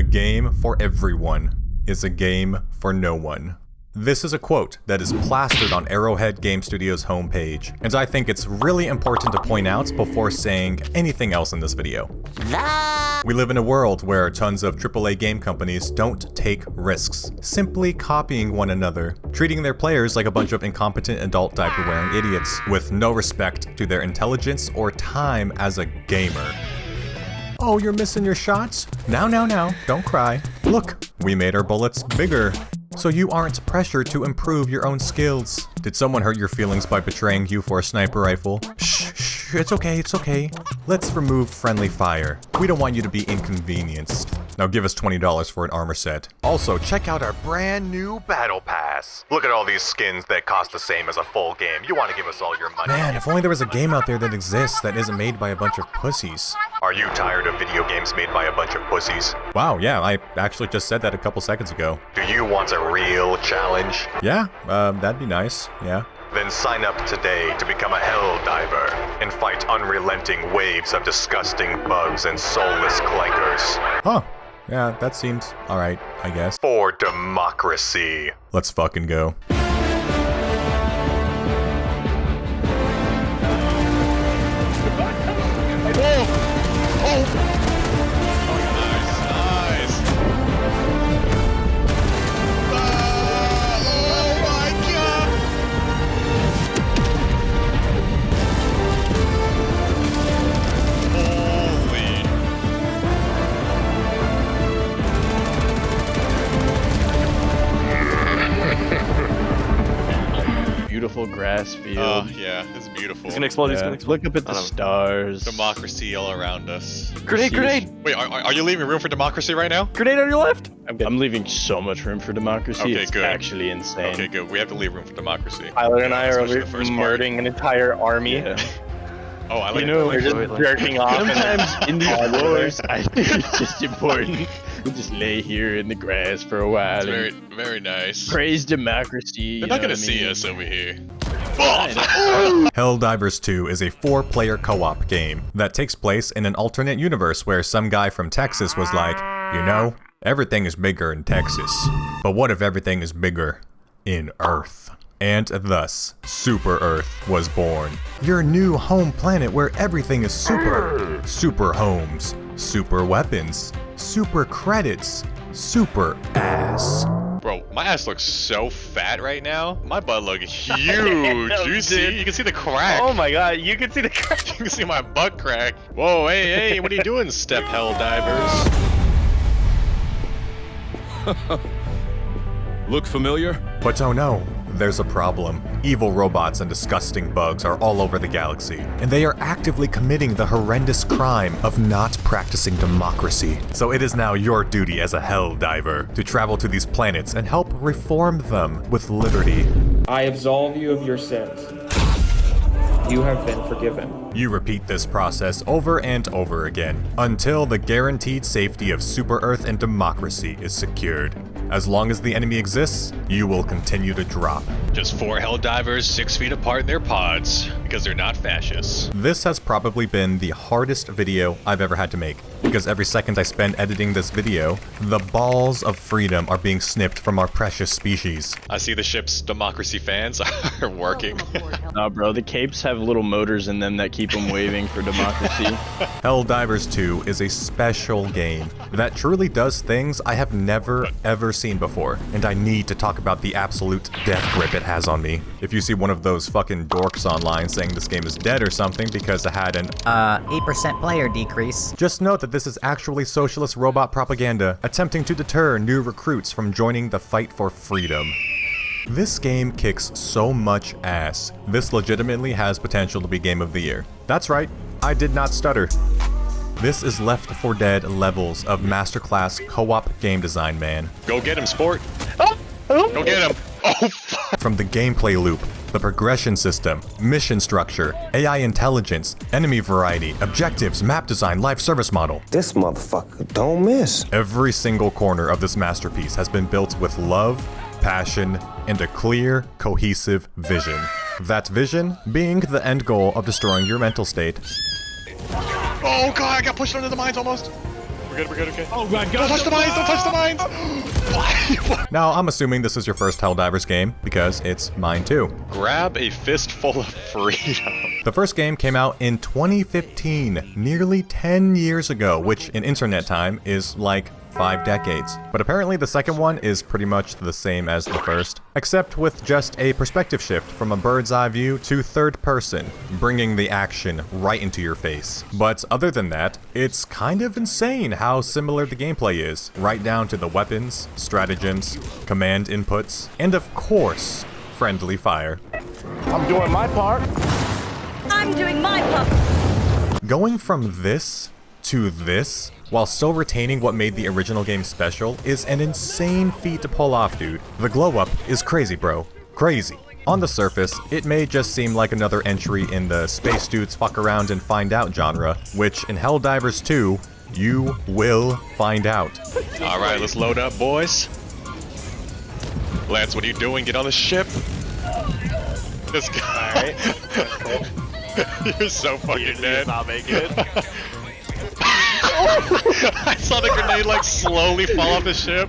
game for everyone is a game for no one. This is a quote that is plastered on Arrowhead Game Studios' homepage, and I think it's really important to point out before saying anything else in this video. We live in a world where tons of AAA game companies don't take risks, simply copying one another, treating their players like a bunch of incompetent adult diaper-wearing idiots, with no respect to their intelligence or time as a gamer. Oh, you're missing your shots? Now, don't cry. Look, we made our bullets bigger, so you aren't pressured to improve your own skills. Did someone hurt your feelings by betraying you for a sniper rifle? Shh, it's okay. Let's remove friendly fire. We don't want you to be inconvenienced. Now give us $20 for an armor set. Also, check out our brand new battle pass. Look at all these skins that cost the same as a full game. You want to give us all your money. Man, if only there was a game out there that exists that isn't made by a bunch of pussies. Are you tired of video games made by a bunch of pussies? Wow, yeah, I actually just said that a couple seconds ago. Do you want a real challenge? Yeah, that'd be nice, yeah. Then sign up today to become a Helldiver and fight unrelenting waves of disgusting bugs and soulless clankers. Huh. Yeah, that seems alright, I guess. For democracy. Let's fucking go. Beautiful grass field. Oh, yeah, it's beautiful. It's gonna explode, it's gonna explode. Look up at the stars. Democracy all around us. Grenade! Wait, are you leaving room for democracy right now? Grenade on your left! I'm leaving so much room for democracy. Okay, it's good. actually insane. Okay, good. We have to leave room for democracy. Tyler and I are Especially over the first murdering an entire army. Yeah. Oh, I like We're just jerking off. Sometimes in these wars, I think it's just important. We'll just lay here in the grass for a while. It's very nice. Praise democracy. They're not gonna see us over here. Helldivers 2 is a 4-player co-op game that takes place in an alternate universe where some guy from Texas was like, you know, everything is bigger in Texas, but what if everything is bigger in Earth? And thus, Super Earth was born. Your new home planet where everything is super. Super homes, super weapons, super credits, super ass. Bro, my ass looks so fat right now. My butt looks huge. No, Do you see? dude. You can see the crack. Oh my god, you can see the crack. You can see my butt crack. Whoa, hey, what are you doing, step Helldivers? Look familiar? But oh no, there's a problem. Evil robots and disgusting bugs are all over the galaxy, and they are actively committing the horrendous crime of not practicing democracy. So it is now your duty as a Helldiver to travel to these planets and help reform them with liberty. I absolve you of your sins. You have been forgiven. You repeat this process over and over again until the guaranteed safety of Super Earth and democracy is secured. As long as the enemy exists, you will continue to drop. Just 4 Helldivers 6 feet apart in their pods, because they're not fascists. This has probably been the hardest video I've ever had to make, because every second I spend editing this video, the balls of freedom are being snipped from our precious species. I see the ship's democracy fans are working. Nah, bro, the capes have little motors in them that keep them waving for democracy. Helldivers 2 is a special game that truly does things I have never ever seen before, and I need to talk about the absolute death grip it has on me. If you see one of those fucking dorks online saying this game is dead or something because it had an 8% player decrease, just note that this is actually socialist robot propaganda attempting to deter new recruits from joining the fight for freedom. This game kicks so much ass. This legitimately has potential to be Game of the Year. That's right, I did not stutter. This is Left 4 Dead levels of masterclass co-op game design, man. Go get him, sport. Go get him. Oh, fuck. From the gameplay loop, the progression system, mission structure, AI intelligence, enemy variety, objectives, map design, live service model. This motherfucker don't miss. Every single corner of this masterpiece has been built with love, passion, and a clear, cohesive vision. That vision being the end goal of destroying your mental state. Oh god, I got pushed under the mines almost. We're good, we're good, okay. Oh god, Don't touch the mines, don't touch the mines! Why? Now, I'm assuming this is your first Helldivers game, because it's mine too. Grab a fistful of freedom. The first game came out in 2015, nearly 10 years ago, which in internet time is like 5 decades. But apparently the second one is pretty much the same as the first, except with just a perspective shift from a bird's eye view to third person, bringing the action right into your face. But other than that, it's kind of insane how similar the gameplay is, right down to the weapons, stratagems, command inputs, and of course, friendly fire. I'm doing my part. I'm doing my part. Going from this to this, while still retaining what made the original game special, is an insane feat to pull off, dude. The glow up is crazy, bro. Crazy. On the surface, it may just seem like another entry in the space dudes fuck around and find out genre, which in Helldivers 2, you will find out. Alright, let's load up, boys. Lance, what are you doing? Get on the ship. This guy. Alright. You're so fucking dead. Not making it. I saw the grenade like slowly fall off the ship.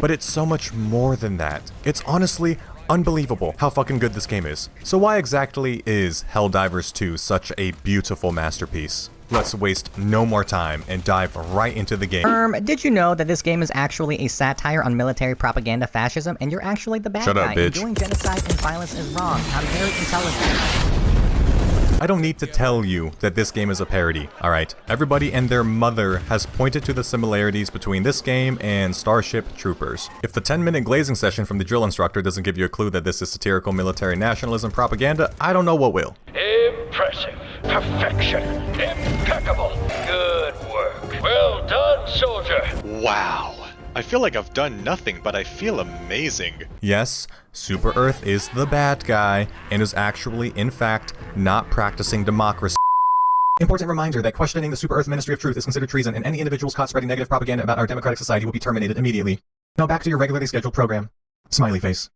But it's so much more than that. It's honestly unbelievable how fucking good this game is. So why exactly is Helldivers 2 such a beautiful masterpiece? Let's waste no more time and dive right into the game. Did you know that this game is actually a satire on military propaganda fascism, and you're actually the bad Shut guy? up, bitch. Doing genocide and violence is wrong. I'm very intelligent. I don't need to tell you that this game is a parody, alright? Everybody and their mother has pointed to the similarities between this game and Starship Troopers. If the 10-minute glazing session from the drill instructor doesn't give you a clue that this is satirical military nationalism propaganda, I don't know what will. Impressive. Perfection. Impeccable. Good work. Well done, soldier. Wow. I feel like I've done nothing, but I feel amazing. Yes, Super Earth is the bad guy, and is actually, in fact, not practicing democracy. Important reminder that questioning the Super Earth Ministry of Truth is considered treason, and any individuals caught spreading negative propaganda about our democratic society will be terminated immediately. Now back to your regularly scheduled program. Smiley face.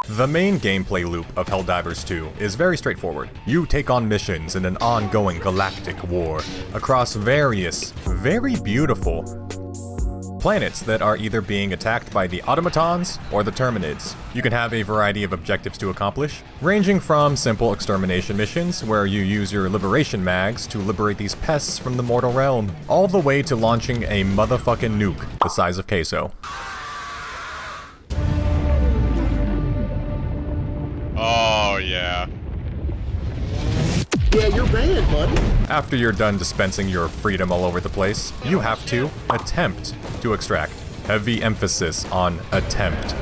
The main gameplay loop of Helldivers 2 is very straightforward. You take on missions in an ongoing galactic war across various, very beautiful planets that are either being attacked by the automatons or the terminids. You can have a variety of objectives to accomplish, ranging from simple extermination missions where you use your liberation mags to liberate these pests from the mortal realm, all the way to launching a motherfucking nuke the size of queso. Oh, yeah. Yeah, you're banned, buddy. After you're done dispensing your freedom all over the place, you have to attempt to extract. Heavy emphasis on attempt.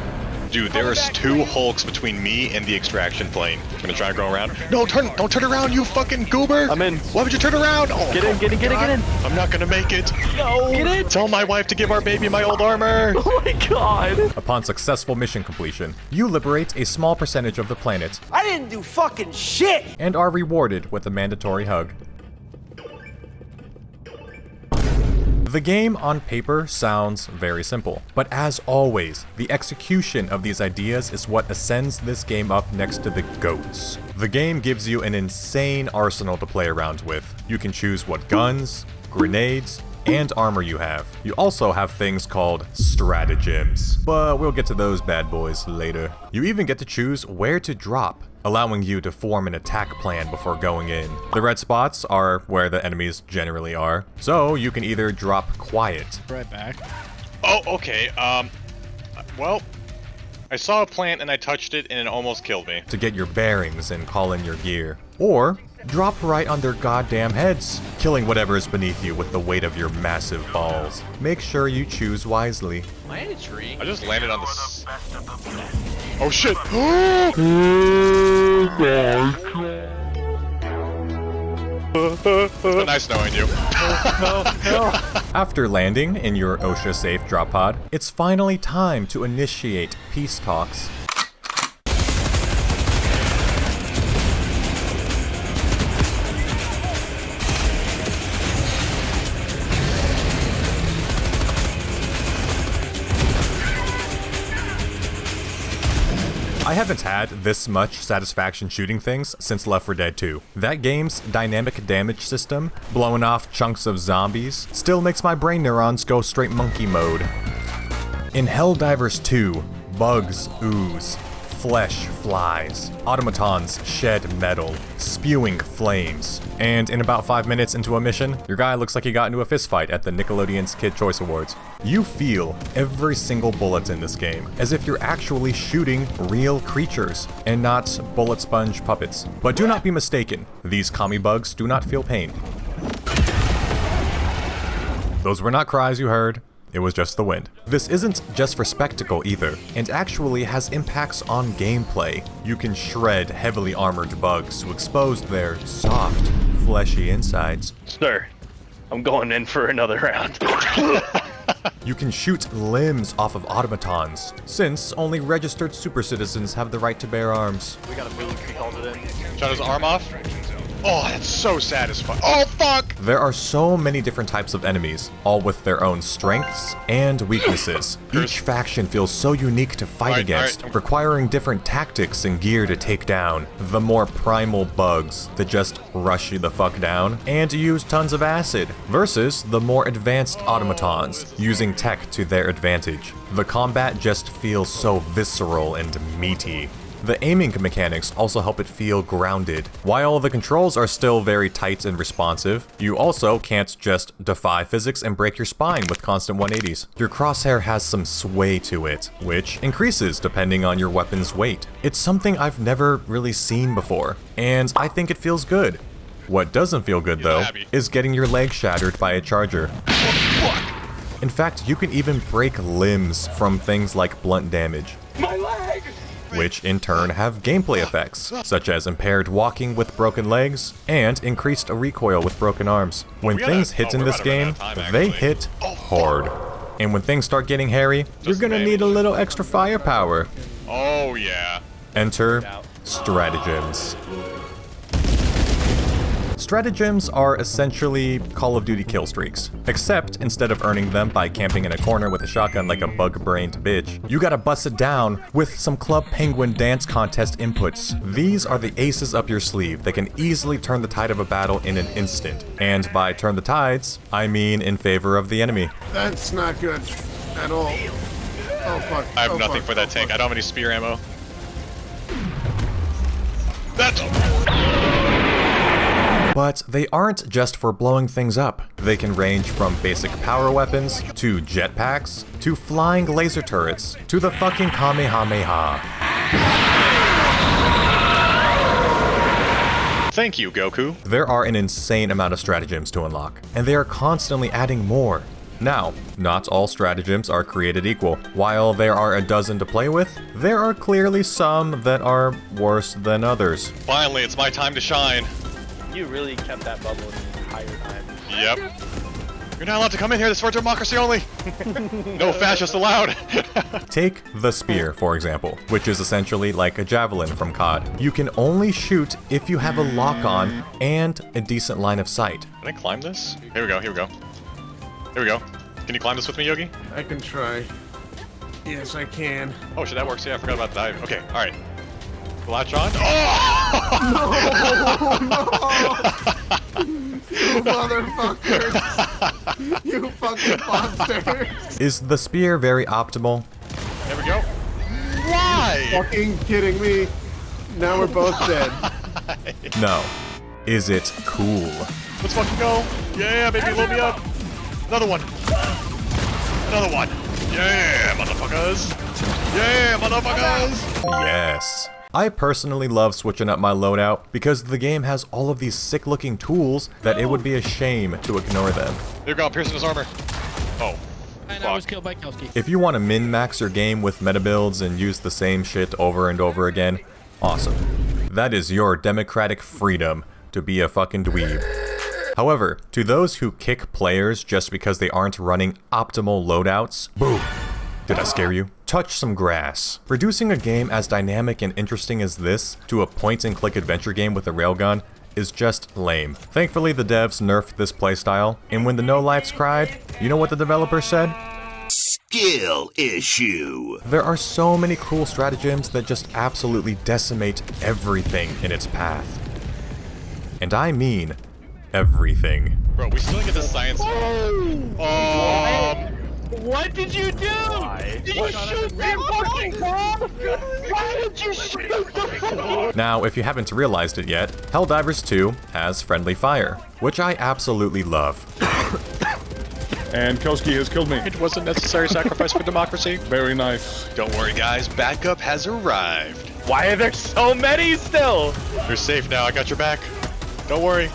Dude, there's 2 Hulks between me and the extraction plane. Gonna try and go around. No, don't turn around, you fucking goober! I'm in. Why would you turn around? Oh, Get in, get in, get in, get in. I'm not gonna make it. No. Get in. Tell my wife to give our baby my old armor. Oh my god. Upon successful mission completion, you liberate a small percentage of the planet I didn't do fucking shit. and are rewarded with a mandatory hug. The game on paper sounds very simple, but as always, the execution of these ideas is what ascends this game up next to the GOATs. The game gives you an insane arsenal to play around with. You can choose what guns, grenades, and armor you have. You also have things called stratagems, but we'll get to those bad boys later. You even get to choose where to drop, allowing you to form an attack plan before going in. The red spots are where the enemies generally are, so you can either drop quiet. Right back. Oh, okay, well, I saw a plant and I touched it and it almost killed me. To get your bearings and call in your gear. Or drop right on their goddamn heads, killing whatever is beneath you with the weight of your massive balls. Make sure you choose wisely. I just landed on the Oh shit! It's been nice knowing you. After landing in your OSHA safe drop pod, it's finally time to initiate peace talks. I haven't had this much satisfaction shooting things since Left 4 Dead 2. That game's dynamic damage system, blowing off chunks of zombies, still makes my brain neurons go straight monkey mode. In Helldivers 2, bugs ooze, flesh flies, automatons shed metal, spewing flames, and in about 5 minutes into a mission, your guy looks like he got into a fistfight at the Nickelodeon's Kid Choice Awards. You feel every single bullet in this game, as if you're actually shooting real creatures, and not bullet sponge puppets. But do not be mistaken, these commie bugs do not feel pain. Those were not cries you heard. It was just the wind. This isn't just for spectacle either, and actually has impacts on gameplay. You can shred heavily armored bugs to expose their soft, fleshy insides. Sir, I'm going in for another round. You can shoot limbs off of automatons, since only registered super citizens have the right to bear arms. We got a melee tree called it in. Shot his arm off. Oh, that's so satisfying. Oh, fuck! There are so many different types of enemies, all with their own strengths and weaknesses. Each faction feels so unique to fight against, requiring different tactics and gear to take down. The more primal bugs that just rush you the fuck down and use tons of acid, versus the more advanced automatons, using tech to their advantage. The combat just feels so visceral and meaty. The aiming mechanics also help it feel grounded. While the controls are still very tight and responsive, you also can't just defy physics and break your spine with constant 180s. Your crosshair has some sway to it, which increases depending on your weapon's weight. It's something I've never really seen before, and I think it feels good. What doesn't feel good though, is getting your leg shattered by a charger. In fact, you can even break limbs from things like blunt damage. My leg! Which in turn have gameplay effects, such as impaired walking with broken legs, and increased recoil with broken arms. When things hit in this game, they hit hard. And when things start getting hairy, you're gonna need a little extra firepower. Oh yeah. Enter Stratagems. Stratagems are essentially Call of Duty kill streaks, except instead of earning them by camping in a corner with a shotgun like a bug-brained bitch, you gotta bust it down with some Club Penguin dance contest inputs. These are the aces up your sleeve that can easily turn the tide of a battle in an instant. And by turn the tides, I mean in favor of the enemy. That's not good at all. Oh fuck. I have nothing for that tank. I don't have any spear ammo. That's... But they aren't just for blowing things up. They can range from basic power weapons, to jetpacks, to flying laser turrets, to the fucking Kamehameha. Thank you, Goku. There are an insane amount of stratagems to unlock, and they are constantly adding more. Now, not all stratagems are created equal. While there are a dozen to play with, there are clearly some that are worse than others. Finally, it's my time to shine. You really kept that bubble the entire time. Yep. You're not allowed to come in here. This is for democracy only. No fascists allowed. Take the spear, for example, which is essentially like a javelin from COD. You can only shoot if you have a lock-on and a decent line of sight. Can I climb this? Here we go, here we go. Here we go. Can you climb this with me, Yogi? I can try. Yes, I can. Oh shit, that works. Yeah, I forgot about the dive. Okay, alright. Latch on. Oh! No! You motherfuckers! You fucking monsters! Is the spear very optimal? There we go. Why? Fucking kidding me? Now we're both dead. No. Is it cool? Let's fucking go. Yeah, baby, load me up. Another one. Another one. Yeah, motherfuckers. Yeah, motherfuckers. Yes. I personally love switching up my loadout because the game has all of these sick looking tools that it would be a shame to ignore them. There we go, piercing his armor. Oh. And I was killed by Kelsky. If you want to min-max your game with meta builds and use the same shit over and over again, awesome. That is your democratic freedom to be a fucking dweeb. However, to those who kick players just because they aren't running optimal loadouts, boo! Did I scare you? Touch some grass. Reducing a game as dynamic and interesting as this to a point-and-click adventure game with a railgun is just lame. Thankfully, the devs nerfed this playstyle, and when the no-lifes cried, you know what the developer said? skill issue. There are so many cool stratagems that just absolutely decimate everything in its path. And I mean everything. Bro, we still get the science. What did you do? Did you shoot that fucking bomb? Why did you shoot the bomb? Now, if you haven't realized it yet, Helldivers 2 has friendly fire, which I absolutely love. And Koski has killed me. It was a necessary sacrifice for democracy. Very nice. Don't worry, guys. Backup has arrived. Why are there so many still? You're safe now. I got your back. Don't worry.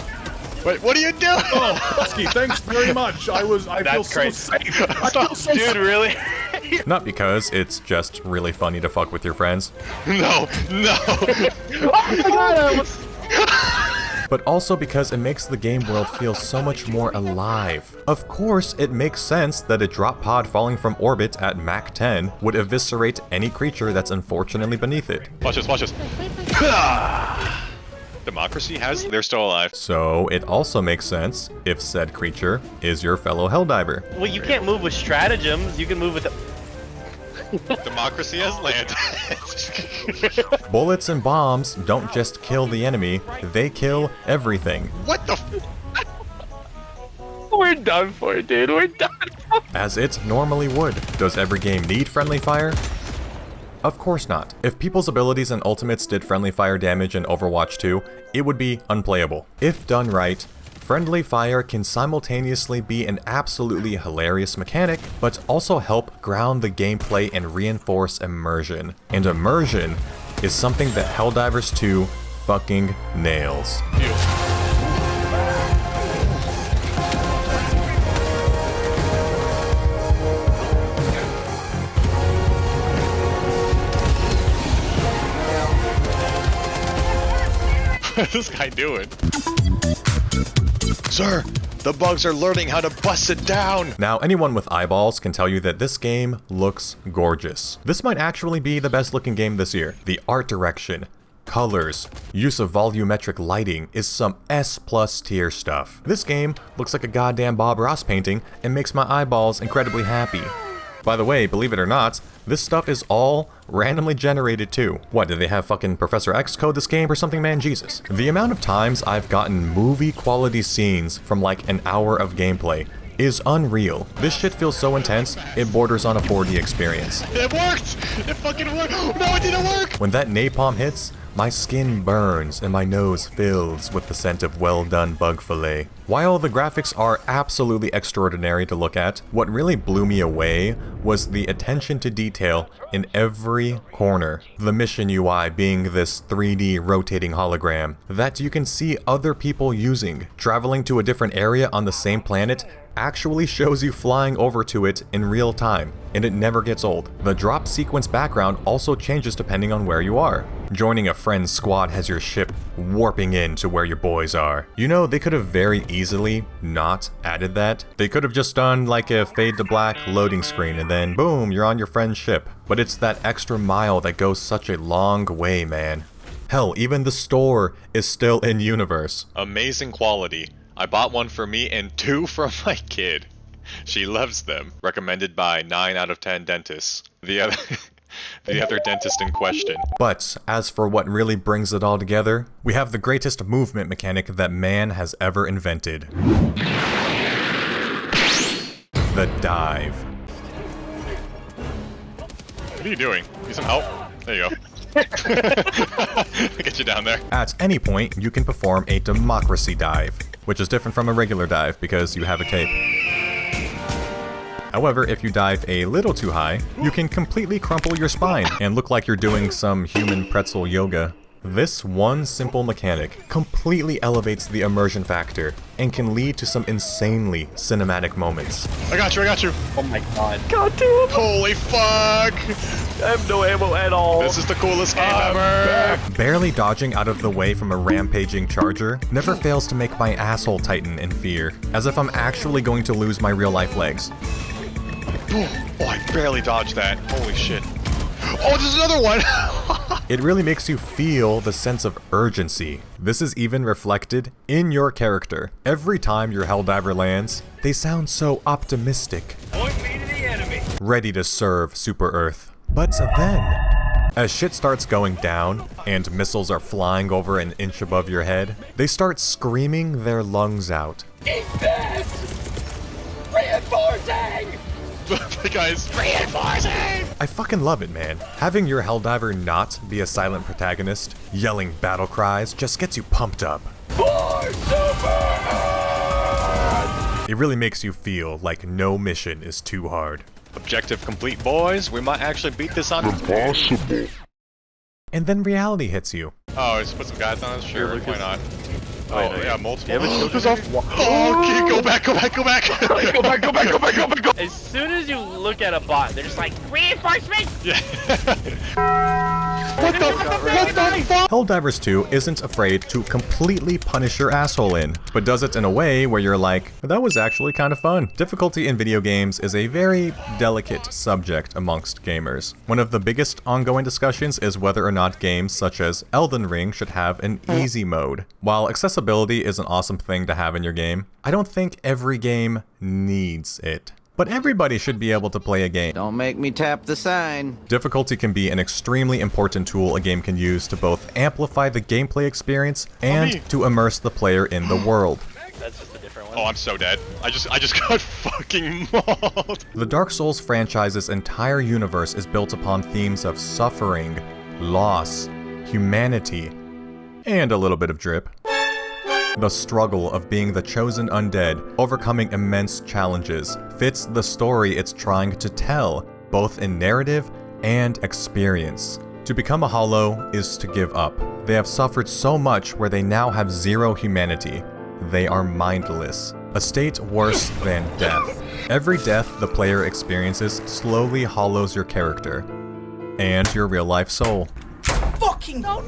Wait, what are you doing? Oh, Koski, thanks very much. I feel so safe. I feel so Dude, really? Not because it's just really funny to fuck with your friends, No. Oh my god, I almost... but also because it makes the game world feel so much more alive. Of course, it makes sense that a drop pod falling from orbit at Mach 10 would eviscerate any creature that's unfortunately beneath it. Watch this, watch this. Democracy they're still alive. So it also makes sense if said creature is your fellow Helldiver. Well, you can't move with stratagems. You can move with... Democracy has landed. Bullets and bombs don't just kill the enemy, they kill everything. What the We're done for, dude. We're done for. As it normally would. Does every game need friendly fire? Of course not. If people's abilities and ultimates did friendly fire damage in Overwatch 2, it would be unplayable. If done right, friendly fire can simultaneously be an absolutely hilarious mechanic, but also help ground the gameplay and reinforce immersion. And immersion is something that Helldivers 2 fucking nails. What's this guy doing? Sir, the bugs are learning how to bust it down! Now, anyone with eyeballs can tell you that this game looks gorgeous. This might actually be the best looking game this year. The art direction, colors, use of volumetric lighting is some S+ tier stuff. This game looks like a goddamn Bob Ross painting and makes my eyeballs incredibly happy. By the way, believe it or not, this stuff is all randomly generated too. What, did they have fucking Professor X code this game or something, man? Jesus. The amount of times I've gotten movie quality scenes from like an hour of gameplay is unreal. This shit feels so intense, it borders on a 4D experience. It worked! It fucking worked! No, it didn't work! When that napalm hits, my skin burns and my nose fills with the scent of well-done bug fillet. While the graphics are absolutely extraordinary to look at, what really blew me away was the attention to detail in every corner. The mission UI being this 3D rotating hologram that you can see other people using. Traveling to a different area on the same planet actually shows you flying over to it in real time, and it never gets old. The drop sequence background also changes depending on where you are. Joining a friend's squad has your ship warping in to where your boys are. You know, they could have very easily not added that. They could have just done like a fade to black loading screen and then boom, you're on your friend's ship. But it's that extra mile that goes such a long way, man. Hell, even the store is still in universe. Amazing quality. I bought one for me and 2 for my kid. She loves them. Recommended by 9 out of 10 dentists. The other dentist in question. But as for what really brings it all together, we have the greatest movement mechanic that man has ever invented. The dive. What are you doing? Need some help? There you go. Get you down there. At any point, you can perform a democracy dive, which is different from a regular dive because you have a cape. However, if you dive a little too high, you can completely crumple your spine and look like you're doing some human pretzel yoga. This one simple mechanic completely elevates the immersion factor and can lead to some insanely cinematic moments. I got you, I got you. Oh my god. God damn. Holy fuck! I have no ammo at all. This is the coolest game ever! Barely dodging out of the way from a rampaging charger never fails to make my asshole tighten in fear, as if I'm actually going to lose my real-life legs. Oh, I barely dodged that. Holy shit. Oh, there's another one! It really makes you feel the sense of urgency. This is even reflected in your character. Every time your Helldiver lands, they sound so optimistic. Point me to the enemy. ready to serve Super Earth. But then, as shit starts going down, and missiles are flying over an inch above your head, they start screaming their lungs out. Eat this! Reinforcing! Guys, reinforcing! I fucking love it, man. Having your Helldiver not be a silent protagonist, yelling battle cries, just gets you pumped up. For Super! It really makes you feel like no mission is too hard. Objective complete, boys. We might actually beat this on impossible. And then reality hits you. Oh, just put some guys on us? Sure, why not? Oh, yeah, multiple. Yeah, but goes off. Oh, okay, go back. Go back. As soon as you look at a bot, they're just like, reinforcement! Yeah. What the fuck? Helldivers 2 isn't afraid to completely punish your asshole in, but does it in a way where you're like, that was actually kind of fun. Difficulty in video games is a very delicate subject amongst gamers. One of the biggest ongoing discussions is whether or not games such as Elden Ring should have an easy mode. While accessibility is an awesome thing to have in your game, I don't think every game needs it. But everybody should be able to play a game. Don't make me tap the sign. Difficulty can be an extremely important tool a game can use to both amplify the gameplay experience and to immerse the player in the world. That's just a different one. Oh, I'm so dead. I just got fucking mauled. The Dark Souls franchise's entire universe is built upon themes of suffering, loss, humanity, and a little bit of drip. The struggle of being the chosen undead, overcoming immense challenges, fits the story it's trying to tell, both in narrative and experience. To become a Hollow is to give up. They have suffered so much where they now have zero humanity. They are mindless. A state worse than death. Every death the player experiences slowly hollows your character. And your real-life soul. Fucking no!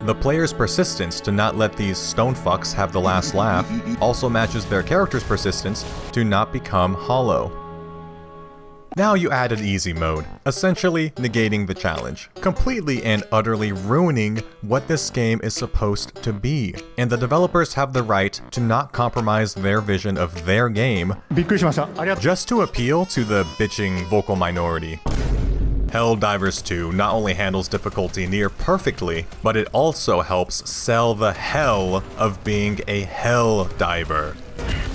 The player's persistence to not let these stone fucks have the last laugh also matches their character's persistence to not become hollow. Now you added easy mode, essentially negating the challenge, completely and utterly ruining what this game is supposed to be. And the developers have the right to not compromise their vision of their game just to appeal to the bitching vocal minority. Helldivers 2 not only handles difficulty near perfectly, but it also helps sell the hell of being a Helldiver.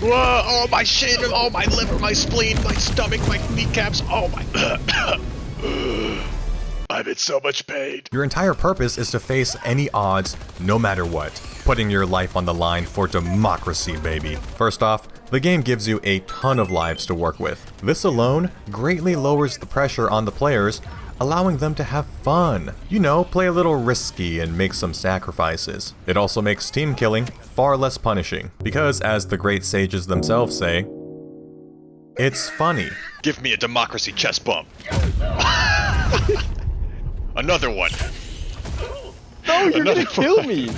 Whoa, oh my shin, oh my liver, my spleen, my stomach, my kneecaps, oh my... I'm in so much pain. Your entire purpose is to face any odds, no matter what, putting your life on the line for democracy, baby. First off, the game gives you a ton of lives to work with. This alone greatly lowers the pressure on the players, allowing them to have fun. You know, play a little risky and make some sacrifices. It also makes team killing far less punishing, because as the great sages themselves say, it's funny. Give me a democracy chest bump. Another one. No, you're gonna kill me.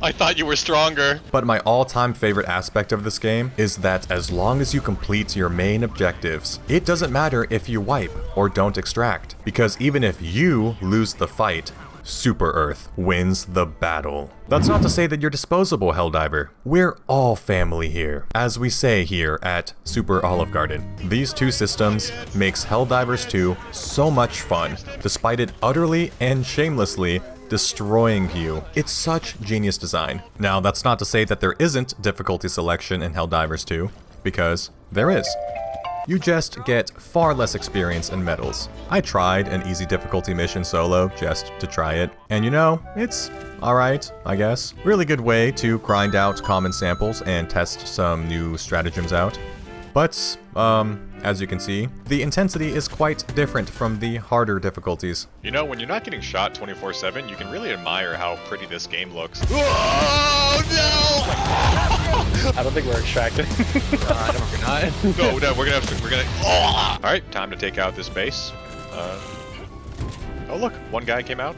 I thought you were stronger. But my all-time favorite aspect of this game is that as long as you complete your main objectives, it doesn't matter if you wipe or don't extract, because even if you lose the fight, Super Earth wins the battle. That's not to say that you're disposable, Helldiver. We're all family here. As we say here at Super Olive Garden, these two systems makes Helldivers 2 so much fun, despite it utterly and shamelessly destroying you. It's such genius design. Now, that's not to say that there isn't difficulty selection in Helldivers 2, because there is. You just get far less experience and medals. I tried an easy difficulty mission solo just to try it, and you know, it's alright, I guess. Really good way to grind out common samples and test some new stratagems out. But, as you can see, the intensity is quite different from the harder difficulties. You know, when you're not getting shot 24/7, you can really admire how pretty this game looks. Oh no! I don't think we're extracting. I don't think we're not. No, we're gonna. Oh! All right, time to take out this base. Oh look, one guy came out.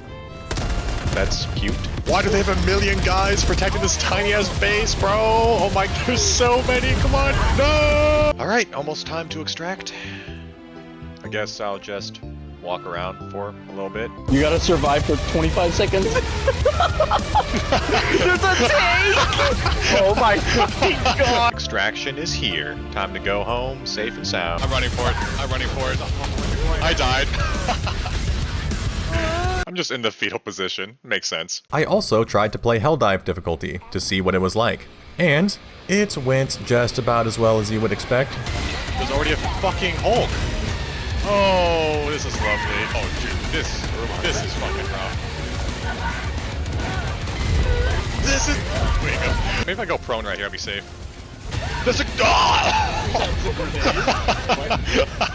That's cute. Why do they have a million guys protecting this tiny ass base, bro? Oh my, there's so many. Come on, no! All right, almost time to extract. I guess I'll just walk around for a little bit. You gotta survive for 25 seconds. There's a tank! Oh my fucking god! Extraction is here. Time to go home, safe and sound. I'm running for it. I'm running for it. I died. I'm just in the fetal position. Makes sense. I also tried to play Helldive difficulty to see what it was like. And it went just about as well as you would expect. There's already a fucking Hulk. Oh, this is lovely. Oh, dude, this is fucking rough. This is... Wait, go. Maybe if I go prone right here, I'll be safe. There's a...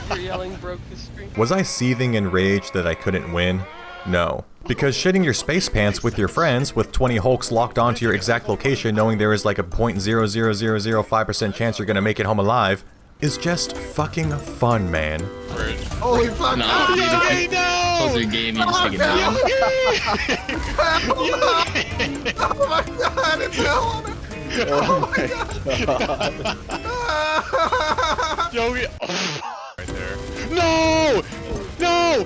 Your yelling broke the screen. Was I seething in rage that I couldn't win? No. Because shitting your space pants with your friends with 20 Hulks locked onto your exact location knowing there is like a 0.00005% chance you're gonna make it home alive is just fucking fun, man. Holy fuck! No, dude, if you close your game, you just take it down. Oh my god, it's hell! Oh my god. Joey. Right there. No! No!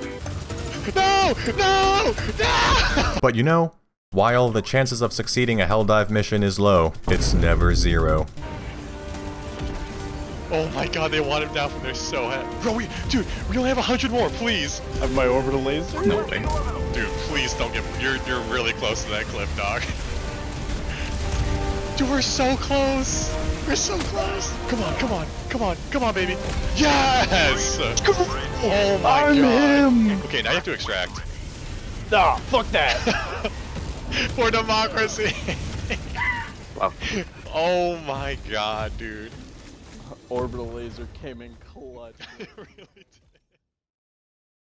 No! No! No! But you know, while the chances of succeeding a Helldive mission is low, it's never zero. Oh my god, they want him down from there so happy. Bro, dude, we only have 100 more, please. I have my orbital laser? No way. Dude, please don't get... You're really close to that cliff, dog. Dude, we're so close. We're so close. Come on, come on, come on, come on, baby. Yes! Oh my god. Him. Okay, now you have to extract. Nah, fuck that. For democracy. Wow. Oh my god, dude. Orbital laser came in clutch. It really did.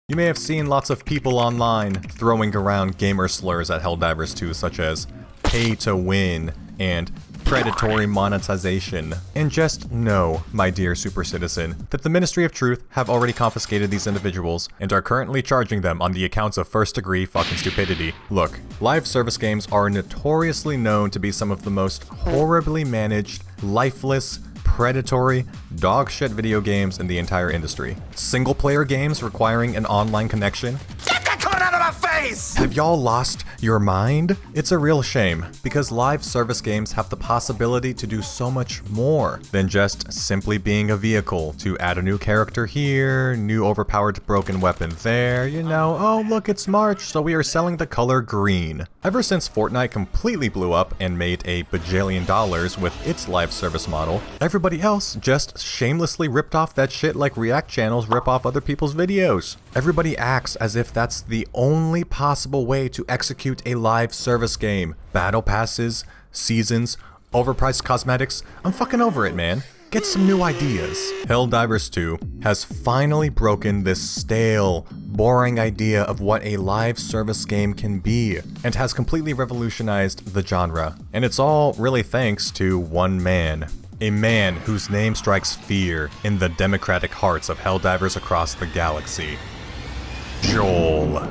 You may have seen lots of people online throwing around gamer slurs at Helldivers 2 such as pay to win and predatory monetization. And just know, my dear super citizen, that the Ministry of Truth have already confiscated these individuals and are currently charging them on the accounts of first degree fucking stupidity. Look, live service games are notoriously known to be some of the most horribly managed, lifeless, predatory, dogshit video games in the entire industry. Single player games requiring an online connection? Get that card out of my face! Have y'all lost your mind? It's a real shame, because live service games have the possibility to do so much more than just simply being a vehicle to add a new character here, new overpowered broken weapon there, you know, oh look it's March, so we are selling the color green. Ever since Fortnite completely blew up and made a bajillion dollars with its live service model, everybody else just shamelessly ripped off that shit like React channels rip off other people's videos. Everybody acts as if that's the only possible way to execute a live service game. Battle passes, seasons, overpriced cosmetics. I'm fucking over it, man. Get some new ideas. Helldivers 2 has finally broken this stale, boring idea of what a live service game can be, and has completely revolutionized the genre. And it's all really thanks to one man. A man whose name strikes fear in the democratic hearts of Helldivers across the galaxy. Joel.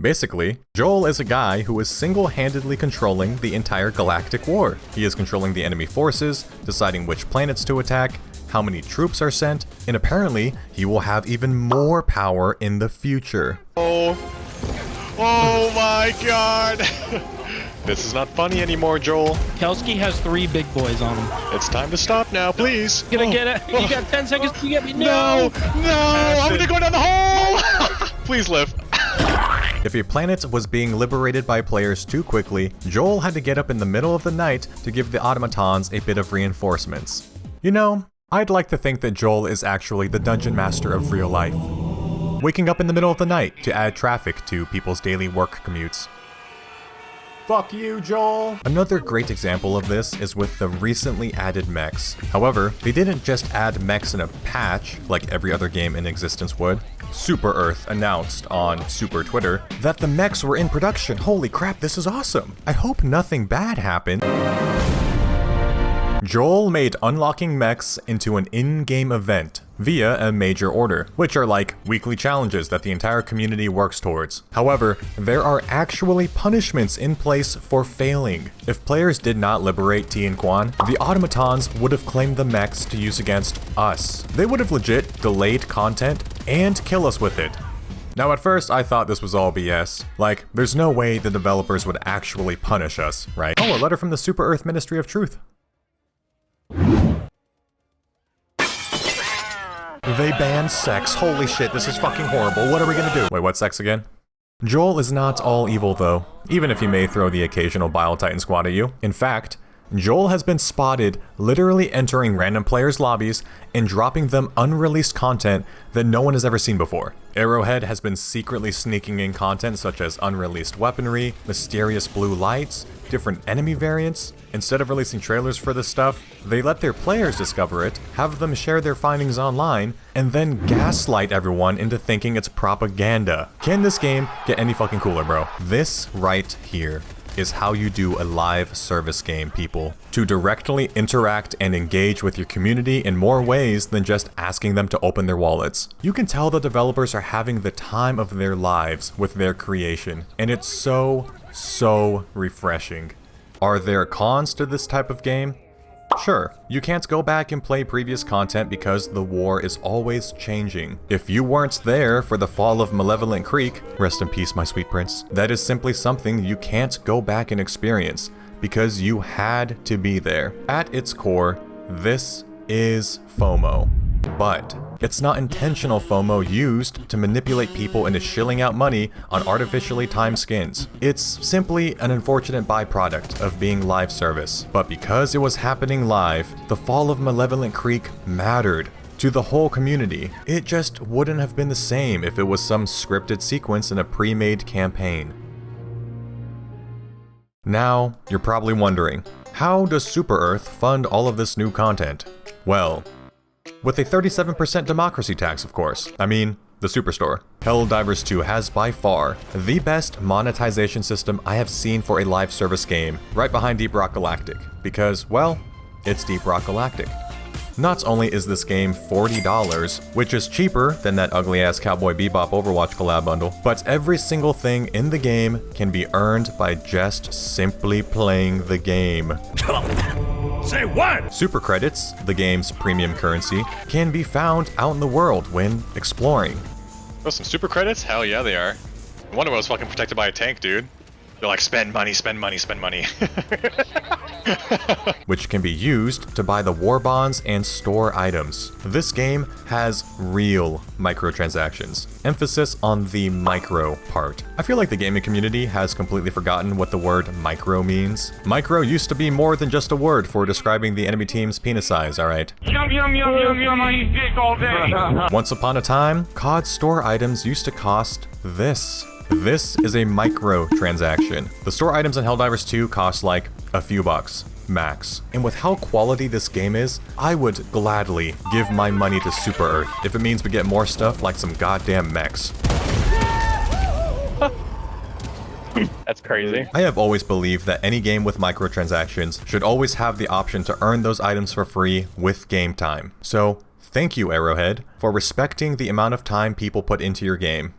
Basically, Joel is a guy who is single-handedly controlling the entire galactic war. He is controlling the enemy forces, deciding which planets to attack, how many troops are sent, and apparently, he will have even more power in the future. Oh my god! This is not funny anymore, Joel. Kelski has 3 big boys on him. It's time to stop now, please. Gonna get it. You got 10 seconds to get me. No! I'm gonna go down the hole! Please live. If a planet was being liberated by players too quickly, Joel had to get up in the middle of the night to give the automatons a bit of reinforcements. You know, I'd like to think that Joel is actually the dungeon master of real life. Waking up in the middle of the night to add traffic to people's daily work commutes. Fuck you, Joel! Another great example of this is with the recently added mechs. However, they didn't just add mechs in a patch, like every other game in existence would. Super Earth announced on Super Twitter that the mechs were in production. Holy crap, this is awesome! I hope nothing bad happened. Joel made unlocking mechs into an in-game event via a major order, which are like weekly challenges that the entire community works towards. However, there are actually punishments in place for failing. If players did not liberate T and Quan, the automatons would have claimed the mechs to use against us. They would have legit delayed content and kill us with it. Now at first I thought this was all BS. Like, there's no way the developers would actually punish us, right? Oh, a letter from the Super Earth Ministry of Truth. They banned sex. Holy shit, this is fucking horrible. What are we gonna do? Wait, what sex again? Joel is not all evil though, even if he may throw the occasional Bile Titan squad at you. In fact, Joel has been spotted literally entering random players' lobbies and dropping them unreleased content that no one has ever seen before. Arrowhead has been secretly sneaking in content such as unreleased weaponry, mysterious blue lights, different enemy variants. Instead of releasing trailers for this stuff, they let their players discover it, have them share their findings online, and then gaslight everyone into thinking it's propaganda. Can this game get any fucking cooler, bro? This right here is how you do a live service game, people. To directly interact and engage with your community in more ways than just asking them to open their wallets. You can tell the developers are having the time of their lives with their creation, and it's so refreshing. Are there cons to this type of game? Sure, you can't go back and play previous content because the war is always changing. If you weren't there for the fall of Malevolent Creek, rest in peace my sweet prince, that is simply something you can't go back and experience because you had to be there. At its core, this is FOMO. But it's not intentional FOMO used to manipulate people into shilling out money on artificially timed skins. It's simply an unfortunate byproduct of being live service. But because it was happening live, the fall of Malevolent Creek mattered to the whole community. It just wouldn't have been the same if it was some scripted sequence in a pre-made campaign. Now, you're probably wondering, how does Super Earth fund all of this new content? Well, with a 37% democracy tax, of course. I mean, the Superstore. Helldivers 2 has by far the best monetization system I have seen for a live service game, right behind Deep Rock Galactic, because, well, it's Deep Rock Galactic. Not only is this game $40, which is cheaper than that ugly-ass Cowboy Bebop Overwatch collab bundle, but every single thing in the game can be earned by just simply playing the game. Say what? Super credits, the game's premium currency, can be found out in the world when exploring. Oh, some super credits? Hell yeah, they are. No wonder I was fucking protected by a tank, dude. They're like, spend money, spend money, spend money. Which can be used to buy the war bonds and store items. This game has real microtransactions. Emphasis on the micro part. I feel like the gaming community has completely forgotten what the word micro means. Micro used to be more than just a word for describing the enemy team's penis size, alright? Yum, yum, yum, yum, yum, I eat dick all day. Once upon a time, COD store items used to cost this. This is a micro transaction. The store items in Helldivers 2 cost like a few bucks, max. And with how quality this game is, I would gladly give my money to Super Earth if it means we get more stuff like some goddamn mechs. That's crazy. I have always believed that any game with microtransactions should always have the option to earn those items for free with game time. So, thank you, Arrowhead, for respecting the amount of time people put into your game.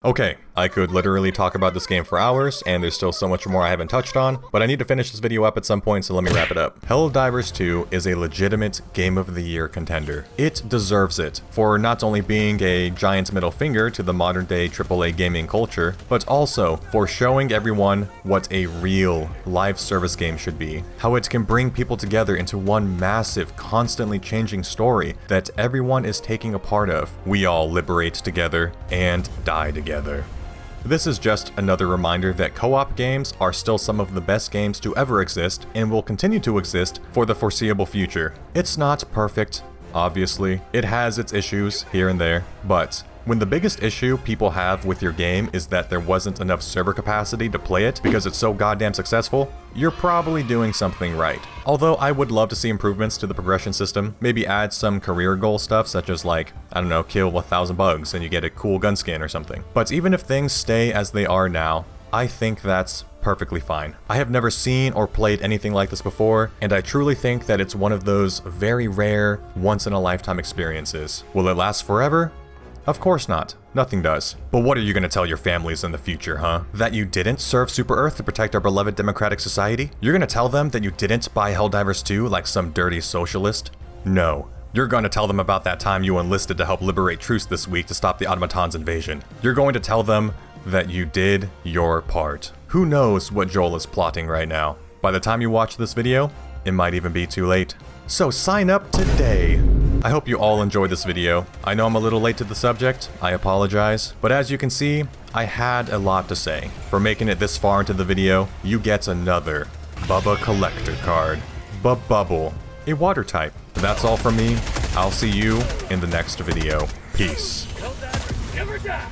Okay, I could literally talk about this game for hours, and there's still so much more I haven't touched on, but I need to finish this video up at some point, so let me wrap it up. Helldivers 2 is a legitimate Game of the Year contender. It deserves it, for not only being a giant middle finger to the modern day AAA gaming culture, but also for showing everyone what a real live service game should be. How it can bring people together into one massive, constantly changing story that everyone is taking a part of. We all liberate together and die together. This is just another reminder that co-op games are still some of the best games to ever exist and will continue to exist for the foreseeable future. It's not perfect, obviously. It has its issues here and there, but when the biggest issue people have with your game is that there wasn't enough server capacity to play it because it's so goddamn successful, you're probably doing something right. Although I would love to see improvements to the progression system, maybe add some career goal stuff such as like, I don't know, kill 1,000 bugs and you get a cool gun skin or something. But even if things stay as they are now, I think that's perfectly fine. I have never seen or played anything like this before, and I truly think that it's one of those very rare, once-in-a-lifetime experiences. Will it last forever? Of course not. Nothing does. But what are you gonna tell your families in the future, huh? That you didn't serve Super Earth to protect our beloved democratic society? You're gonna tell them that you didn't buy Helldivers 2 like some dirty socialist? No. You're going to tell them about that time you enlisted to help liberate Truce this week to stop the automatons' invasion. You're going to tell them that you did your part. Who knows what Joel is plotting right now? By the time you watch this video, it might even be too late. So sign up today! I hope you all enjoyed this video. I know I'm a little late to the subject, I apologize, but as you can see, I had a lot to say. For making it this far into the video, you get another Bubba collector card. Bubble, a water type. That's all from me. I'll see you in the next video. Peace. Helldivers never die.